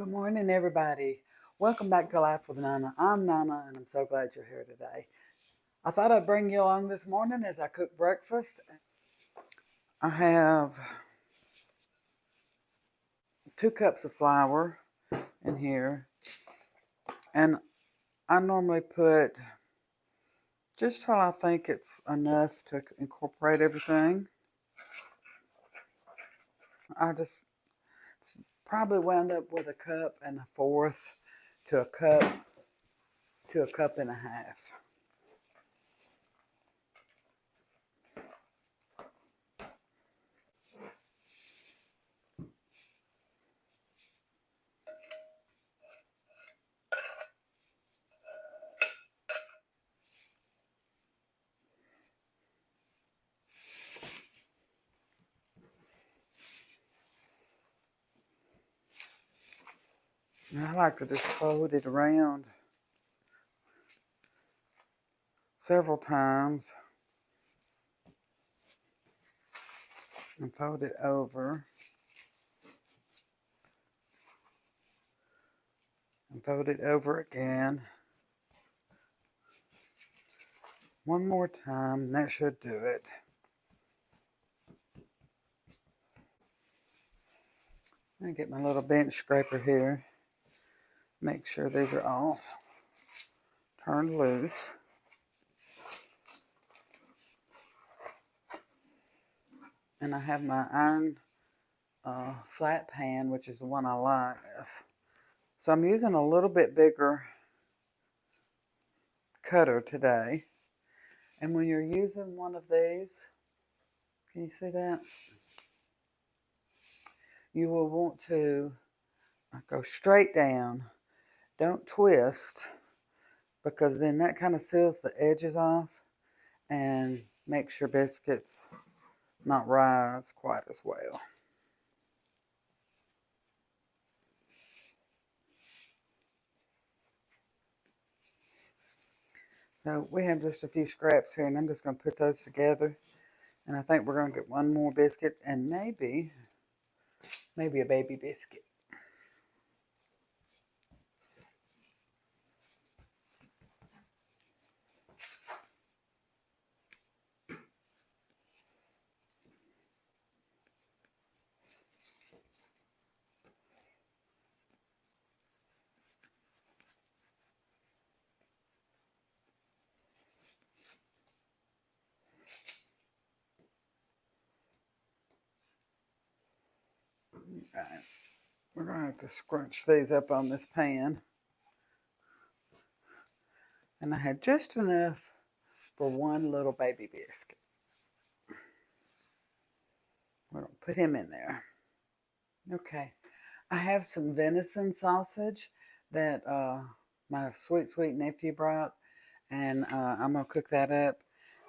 Good morning, everybody. Welcome back to Life with Nana. I'm Nana, and I'm so glad you're here today. I thought I'd bring you along this morning as I cook breakfast. I have 2 cups of flour in here, and I normally put just how I think it's enough to incorporate everything. I just probably wound up with 1.25 cups to a cup and a half. And I like to just fold it around several times and fold it over and fold it over again. One more time, and that should do it. I get my little bench scraper here. Make sure these are all turned loose. And I have my iron flat pan, which is the one I like. So I'm using a little bit bigger cutter today. And when you're using one of these, can you see that? You will want to go straight down. Don't twist, because then that kind of seals the edges off and makes your biscuits not rise quite as well. So we have just a few scraps here, and I'm just going to put those together. And I think we're going to get one more biscuit and maybe a baby biscuit. All right. We're going to have to scrunch these up on this pan. And I had just enough for one little baby biscuit. We're going to put him in there. Okay. I have some venison sausage that my sweet nephew brought. And I'm going to cook that up.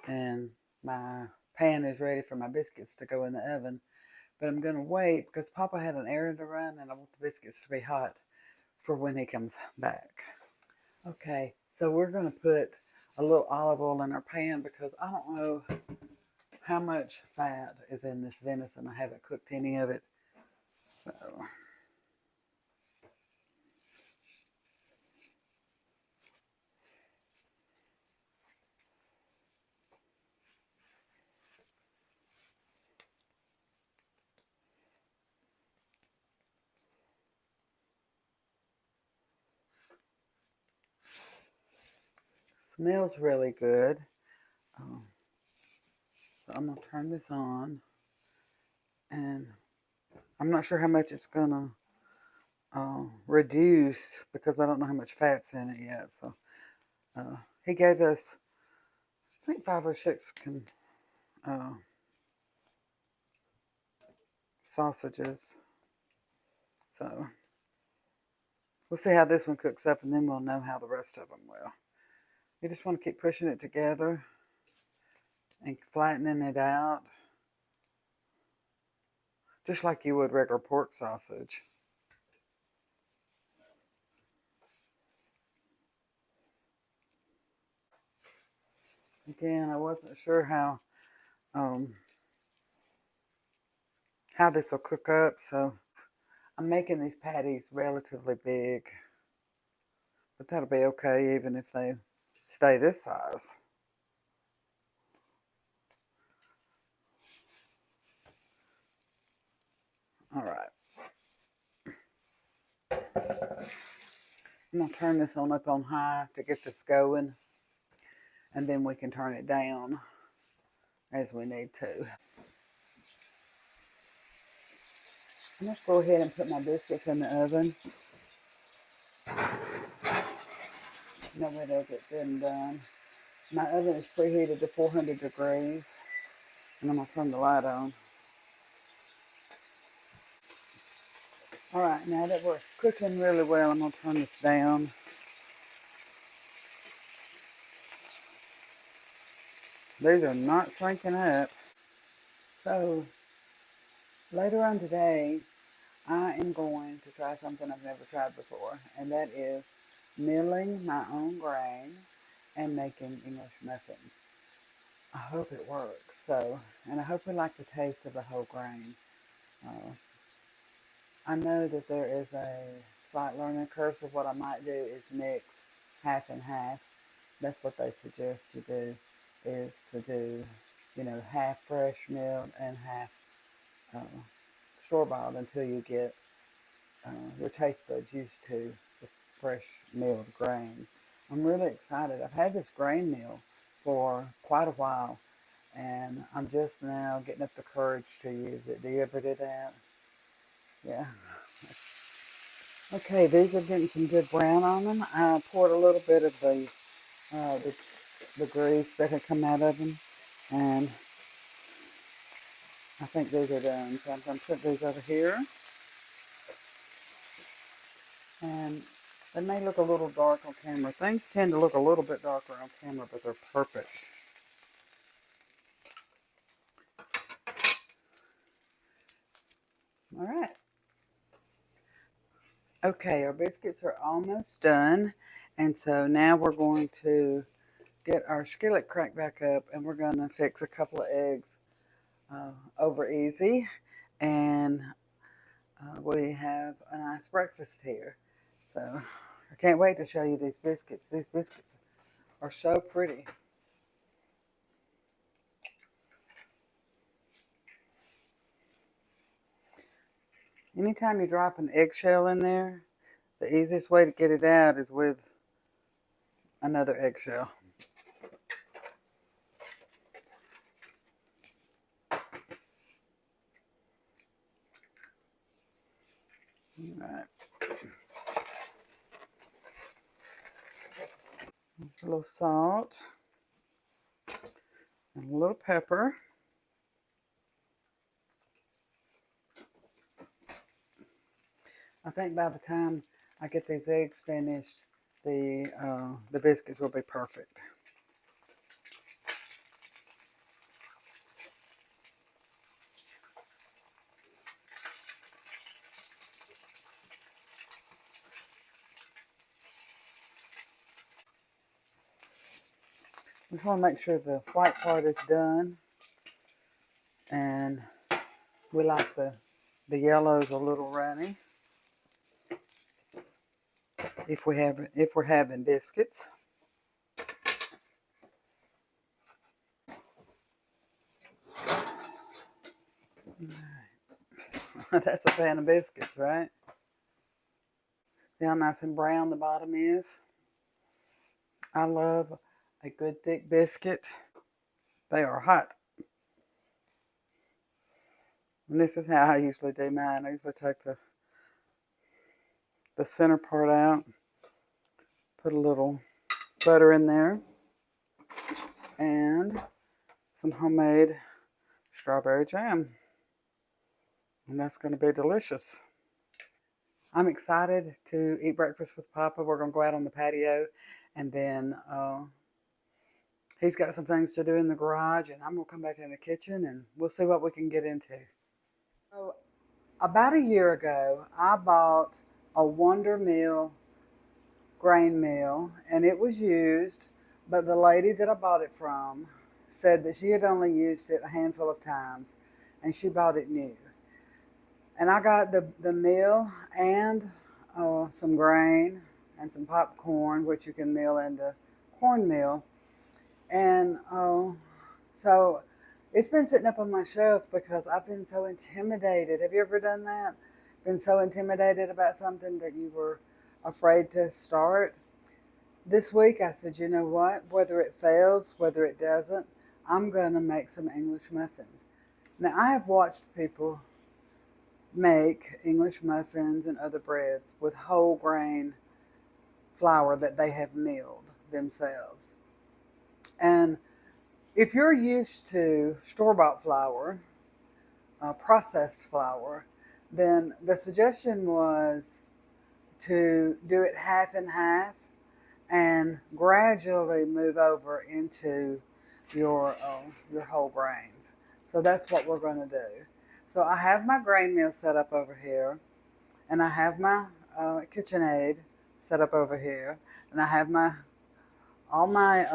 And my pan is ready for my biscuits to go in the oven. But I'm going to wait because Papa had an errand to run, and I want the biscuits to be hot for when he comes back. Okay, so we're going to put a little olive oil in our pan because I don't know how much fat is in this venison. I haven't cooked any of it. So smells really good. So I'm going to turn this on. And I'm not sure how much it's going to reduce because I don't know how much fat's in it yet. So he gave us, I think, 5 or 6 sausages. So we'll see how this one cooks up, and then we'll know how the rest of them will. You just want to keep pushing it together and flattening it out, just like you would regular pork sausage. Again, I wasn't sure how this will cook up, so I'm making these patties relatively big, but that'll be okay even if they stay this size. All right. I'm going to turn this on up on high to get this going, and then we can turn it down as we need to. I'm going to go ahead and put my biscuits in the oven. No way does it been done. My oven is preheated to 400 degrees, and I'm going to turn the light on. All right, now that we're cooking really well, I'm going to turn this down. These are not shrinking up. So later on today, I am going to try something I've never tried before, and that is milling my own grain and making English muffins. I hope it works. And I hope we like the taste of the whole grain. Uh, I know that there is a slight learning curve, so what I might do is mix half and half. That's what they suggest you do, is to do, half fresh milled and half uh, store-bought until you get your taste buds used to the fresh milled grain. I'm really excited. I've had this grain mill for quite a while, and I'm just now getting up the courage to use it. Do you ever do that? Yeah. Okay, these are getting some good brown on them. I poured a little bit of the grease that had come out of them, and I think these are done. So I'm going to put these over here, and they may look a little dark on camera. Things tend to look a little bit darker on camera, but they're perfect. All right. Okay, our biscuits are almost done, and so now we're going to get our skillet cranked back up, and we're going to fix a couple of eggs over easy, and we have a nice breakfast here. So I can't wait to show you these biscuits. These biscuits are so pretty. Anytime you drop an eggshell in there, the easiest way to get it out is with another eggshell. All right. A little salt and a little pepper. I think by the time I get these eggs finished, the biscuits will be perfect. Just want to make sure the white part is done, and we like the yellows a little runny. If we're having biscuits. That's a pan of biscuits, right? See how nice and brown the bottom is? I love a good thick biscuit. They are hot. And this is how I usually do mine. I usually take the center part out, put a little butter in there, and some homemade strawberry jam. And that's going to be delicious. I'm excited to eat breakfast with Papa. We're going to go out on the patio, and then he's got some things to do in the garage, and I'm going to come back in the kitchen, and we'll see what we can get into. So, about a year ago, I bought a Wonder Meal grain mill, and it was used, but the lady that I bought it from said that she had only used it a handful of times, and she bought it new. And I got the meal and some grain and some popcorn, which you can meal into cornmeal. And so it's been sitting up on my shelf because I've been so intimidated. Have you ever done that? Been so intimidated about something that you were afraid to start? This week I said, you know what? Whether it fails, whether it doesn't, I'm going to make some English muffins. Now, I have watched people make English muffins and other breads with whole grain flour that they have milled themselves. And if you're used to store-bought flour, processed flour, then the suggestion was to do it half and half and gradually move over into your whole grains. So that's what we're going to do. So I have my grain mill set up over here, and I have my KitchenAid set up over here, and I have all my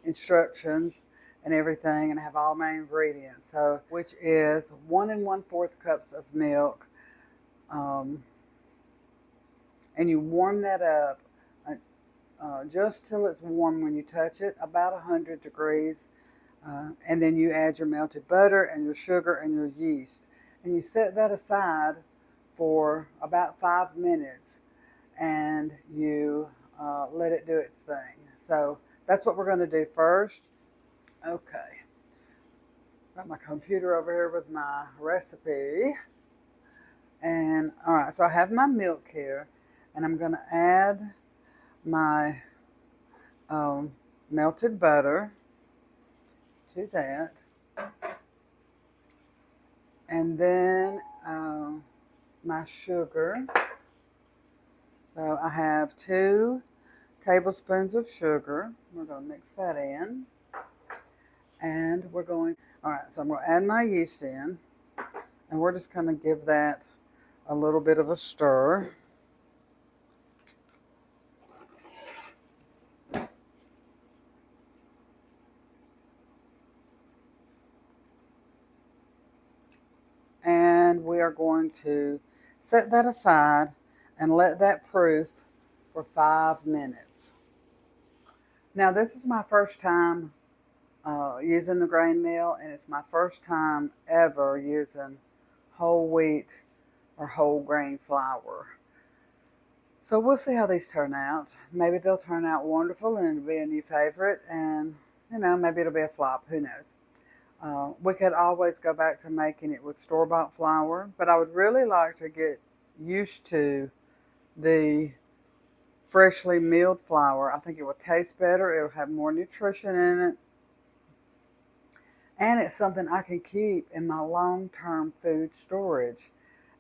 instructions and everything, and I have all my ingredients. So, which is 1 1/4 cups of milk, and you warm that up just till it's warm when you touch it, about 100 degrees. And then you add your melted butter and your sugar and your yeast. And you set that aside for about 5 minutes, and you let it do its thing. So that's what we're going to do first. Okay. Got my computer over here with my recipe. And all right, so I have my milk here, and I'm going to add my melted butter to that, and then my sugar. So I have 2 tablespoons of sugar. We're going to mix that in, and all right, so I'm going to add my yeast in, and we're just going to give that a little bit of a stir. And we are going to set that aside and let that proof for 5 minutes. Now, this is my first time using the grain mill, and it's my first time ever using whole wheat or whole grain flour. So we'll see how these turn out. Maybe they'll turn out wonderful and it'll be a new favorite, and maybe it'll be a flop. Who knows? We could always go back to making it with store-bought flour, but I would really like to get used to the freshly milled flour. I think it will taste better. It'll have more nutrition in it. And it's something I can keep in my long-term food storage.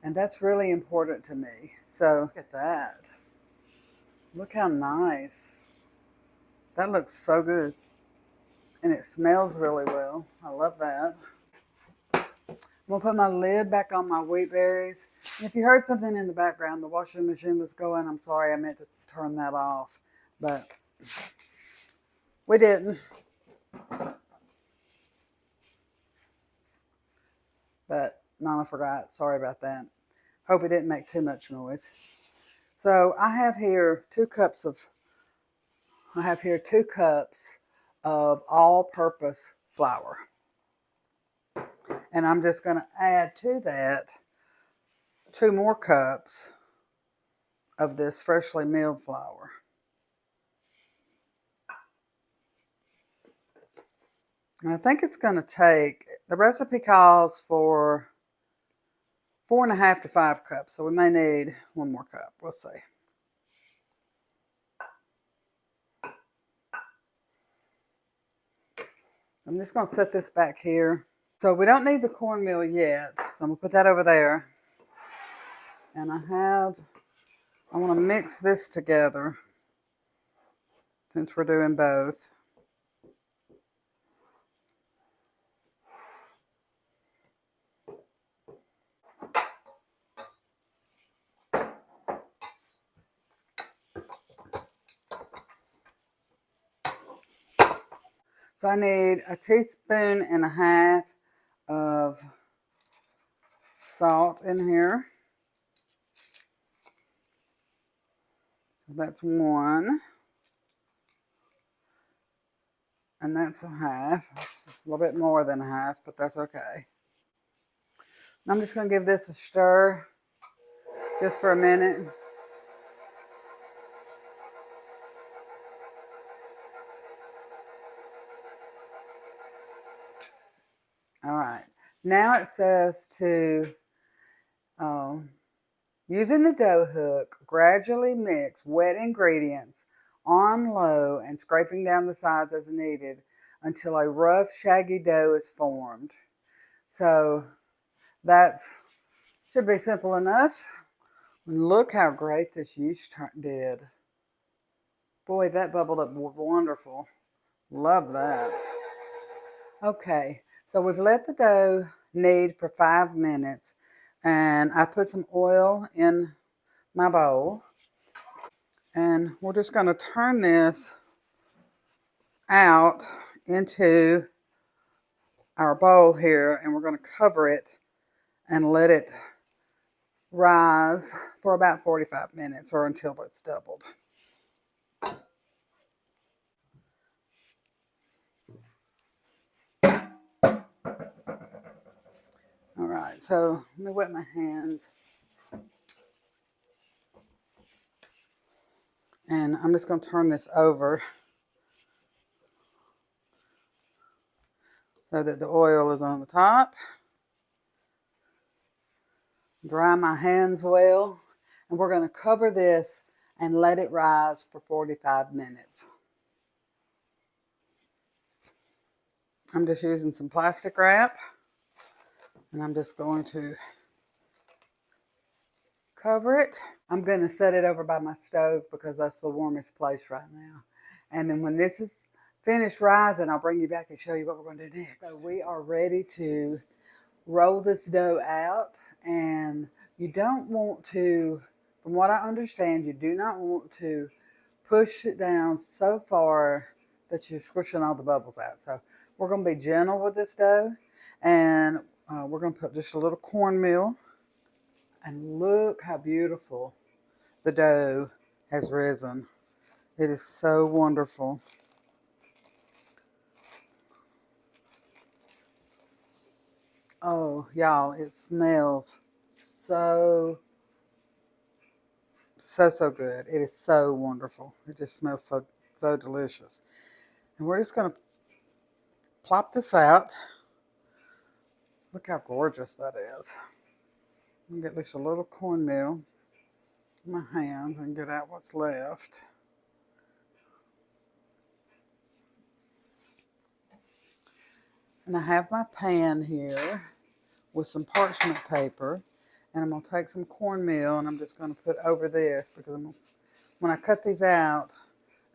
And that's really important to me. So look at that. Look how nice. That looks so good. And it smells really well. I love that. I'm going to put my lid back on my wheat berries. And if you heard something in the background, the washing machine was going. I'm sorry, I meant to turn that off. But we didn't. But Mama forgot. Sorry about that. Hope it didn't make too much noise. So I have here 2 cups of all-purpose flour. And I'm just going to add to that 2 more cups of this freshly milled flour. And I think it's going to take, the recipe calls for 4.5 to 5 cups. So we may need 1 more cup. We'll see. I'm just going to set this back here. So we don't need the cornmeal yet. So I'm going to put that over there. And I want to mix this together since we're doing both. So I need 1.5 teaspoons of salt in here. That's one. And that's a half. A little bit more than a half, but that's okay. I'm just going to give this a stir just for a minute. All right. Now it says to, using the dough hook, gradually mix wet ingredients on low and scraping down the sides as needed until a rough, shaggy dough is formed. So that's should be simple enough. Look how great this yeast did. Boy, that bubbled up wonderful. Love that. Okay, so we've let the dough knead for 5 minutes, and I put some oil in my bowl, and we're just going to turn this out into our bowl here, and we're going to cover it and let it rise for about 45 minutes or until it's doubled. All right, so let me wet my hands. And I'm just going to turn this over so that the oil is on the top. Dry my hands well. And we're going to cover this and let it rise for 45 minutes. I'm just using some plastic wrap. And I'm just going to cover it. I'm going to set it over by my stove because that's the warmest place right now. And then when this is finished rising, I'll bring you back and show you what we're going to do next. So we are ready to roll this dough out, and you don't want to, from what I understand, you do not want to push it down so far that you're squishing all the bubbles out. So we're going to be gentle with this dough, and we're going to put just a little cornmeal, and look how beautiful the dough has risen. It is so wonderful. Oh, y'all, it smells so good. It is so wonderful. It just smells so delicious. And we're just going to plop this out. Look how gorgeous that is. I'm going to get just a little cornmeal in my hands and get out what's left. And I have my pan here with some parchment paper. And I'm going to take some cornmeal and I'm just going to put over this because when I cut these out,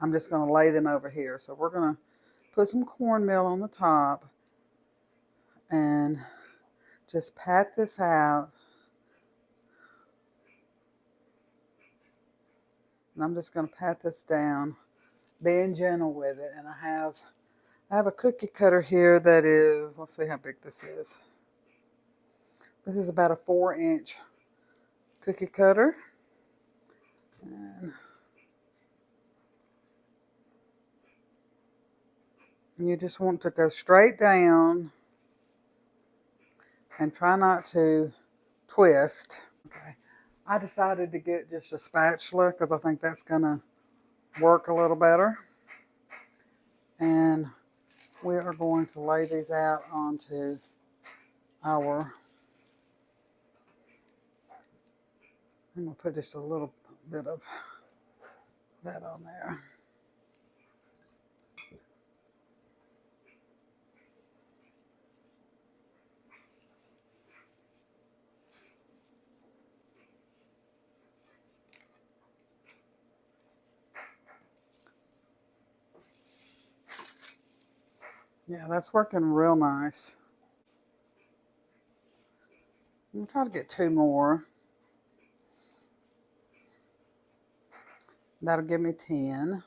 I'm just going to lay them over here. So we're going to put some cornmeal on the top and just pat this out. And I'm just going to pat this down, being gentle with it. And I have a cookie cutter here that is, let's see how big this is. This is about a 4-inch cookie cutter. And you just want to go straight down and try not to twist. Okay. I decided to get just a spatula because I think that's going to work a little better. And we are going to lay these out onto our, I'm going to put just a little bit of that on there. Yeah, that's working real nice. I'm going to try to get 2 more. That'll give me 10.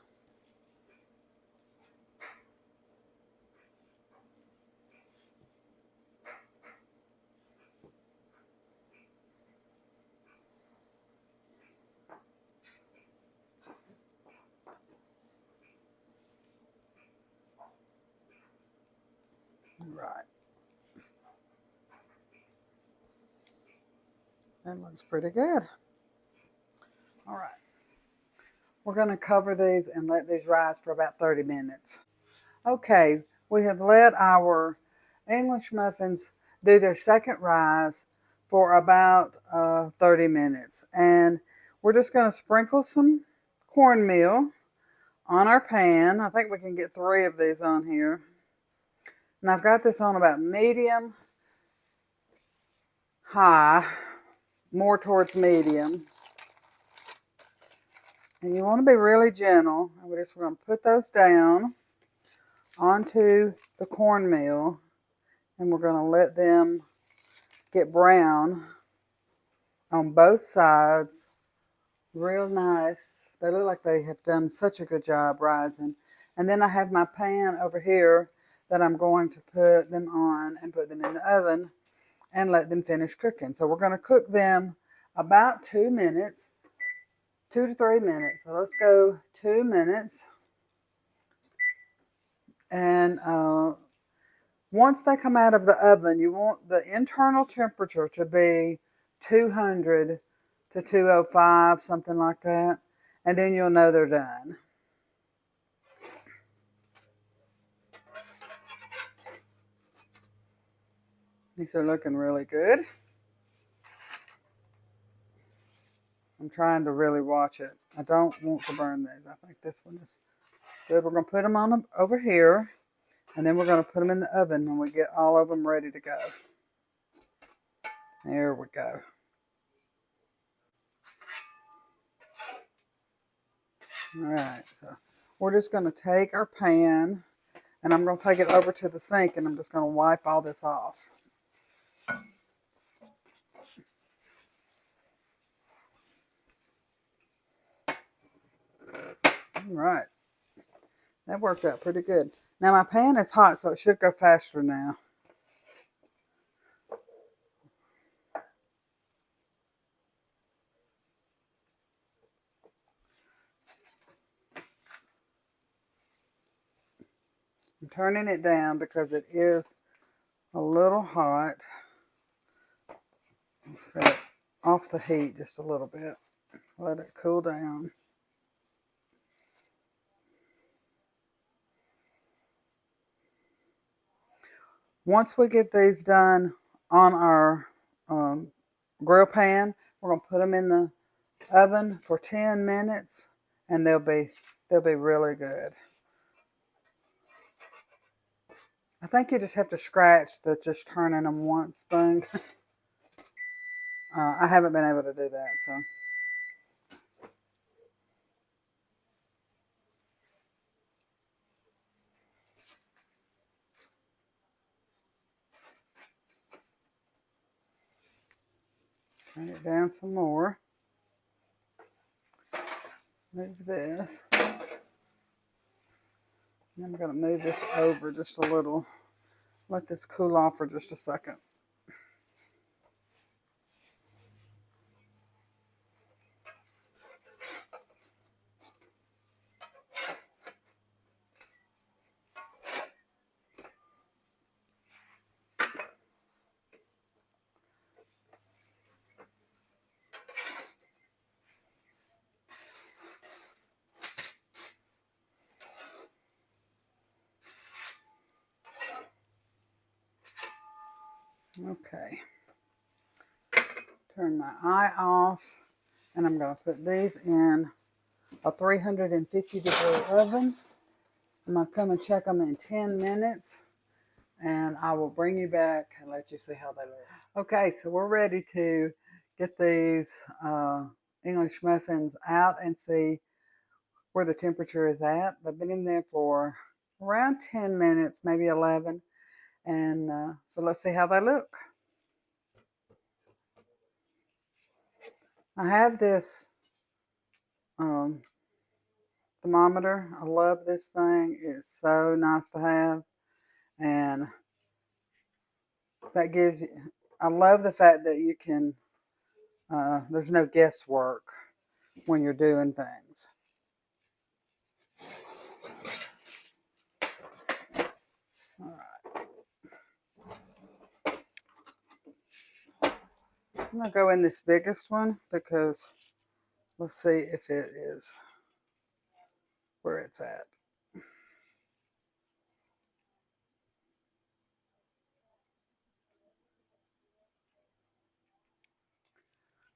That looks pretty good. All right. We're going to cover these and let these rise for about 30 minutes. Okay, we have let our English muffins do their second rise for about 30 minutes. And we're just going to sprinkle some cornmeal on our pan. I think we can get 3 of these on here. And I've got this on about medium high, more towards medium. And you want to be really gentle. And we're just going to put those down onto the cornmeal. And we're going to let them get brown on both sides. Real nice. They look like they have done such a good job rising. And then I have my pan over here that I'm going to put them on and put them in the oven and let them finish cooking. So we're going to cook them about 2 minutes, 2 to 3 minutes. So let's go 2 minutes. And once they come out of the oven, you want the internal temperature to be 200 to 205, something like that. And then you'll know they're done. These are looking really good. I'm trying to really watch it. I don't want to burn these. I think this one is good. We're going to put them on over here. And then we're going to put them in the oven when we get all of them ready to go. There we go. All right. So we're just going to take our pan and I'm going to take it over to the sink and I'm just going to wipe all this off. All right. That worked out pretty good. Now my pan is hot, so it should go faster now. I'm turning it down because it is a little hot. Set it off the heat just a little bit. Let it cool down. Once we get these done on our grill pan, we're going to put them in the oven for 10 minutes and they'll be really good. I think you just have to scratch the just turning them once thing. I haven't been able to do that, so. Turn it down some more. Move this. And I'm going to move this over just a little. Let this cool off for just a second. Okay. Turn my eye off. And I'm going to put these in a 350-degree oven. I'm going to come and check them in 10 minutes. And I will bring you back and let you see how they look. Okay, so we're ready to get these English muffins out and see where the temperature is at. They've been in there for around 10 minutes, maybe 11. And so let's see how they look. I have this thermometer. I love this thing. It's so nice to have. And that gives you, I love the fact that you can, there's no guesswork when you're doing things. All right. I'm going to go in this biggest one because let's see if it is where it's at.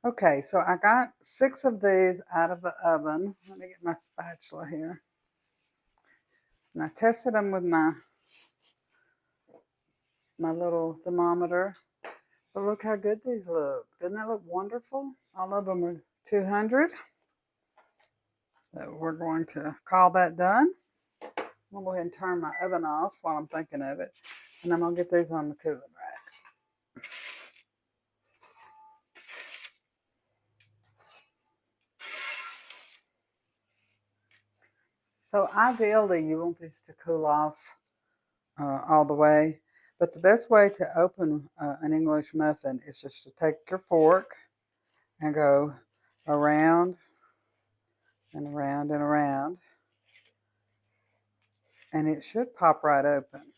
Okay, so I got 6 of these out of the oven. Let me get my spatula here. And I tested them with my little thermometer. But look how good these look. Doesn't that look wonderful? All of them are 200. So we're going to call that done. I'm going to go ahead and turn my oven off while I'm thinking of it. And I'm going to get these on the cooling rack. So ideally, you want these to cool off all the way. But the best way to open an English muffin is just to take your fork and go around and around and around. And it should pop right open.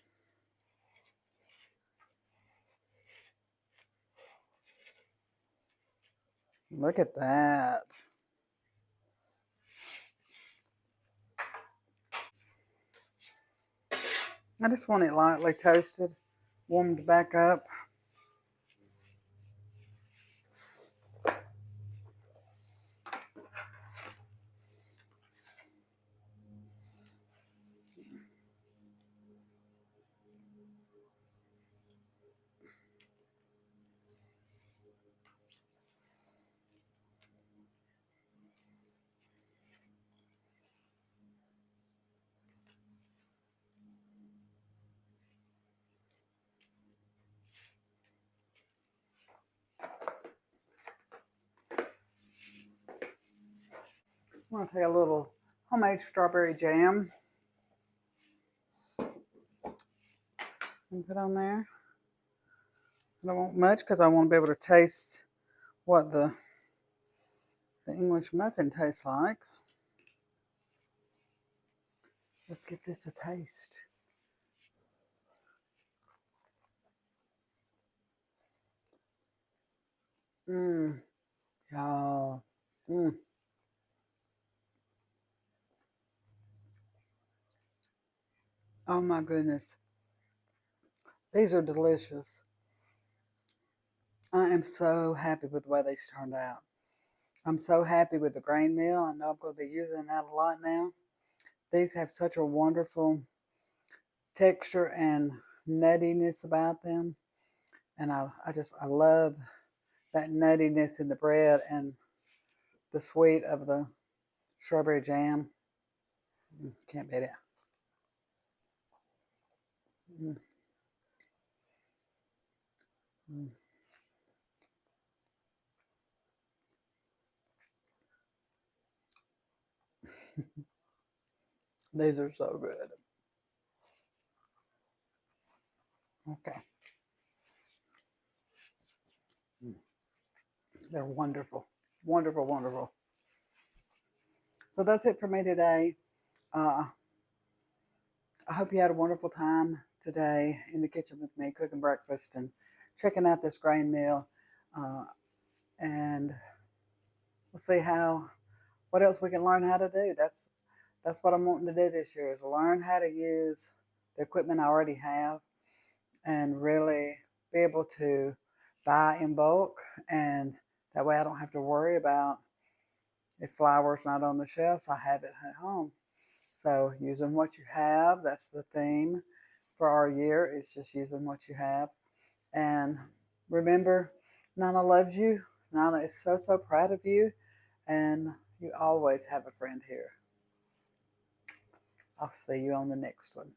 Look at that. I just want it lightly toasted, warmed back up. I'm going to take a little homemade strawberry jam and put on there. I don't want much because I want to be able to taste what the English muffin tastes like. Let's give this a taste. Mmm. Y'all. Mmm. Oh my goodness. These are delicious. I am so happy with the way these turned out. I'm so happy with the grain meal. I know I'm going to be using that a lot now. These have such a wonderful texture and nuttiness about them. And I love that nuttiness in the bread and the sweet of the strawberry jam. Can't beat it. Mm, mm. These are so good. Okay. Mm. They're wonderful. Wonderful, wonderful. So that's it for me today. Uh, I hope you had a wonderful time today in the kitchen with me, cooking breakfast and checking out this grain meal. Uh, and we'll see what else we can learn how to do. That's what I'm wanting to do this year, is learn how to use the equipment I already have and really be able to buy in bulk. And that way I don't have to worry about if flour's not on the shelves, I have it at home. So using what you have, that's the theme for our year, is just using what you have. And remember, Nana loves you. Nana is so, so proud of you. And you always have a friend here. I'll see you on the next one.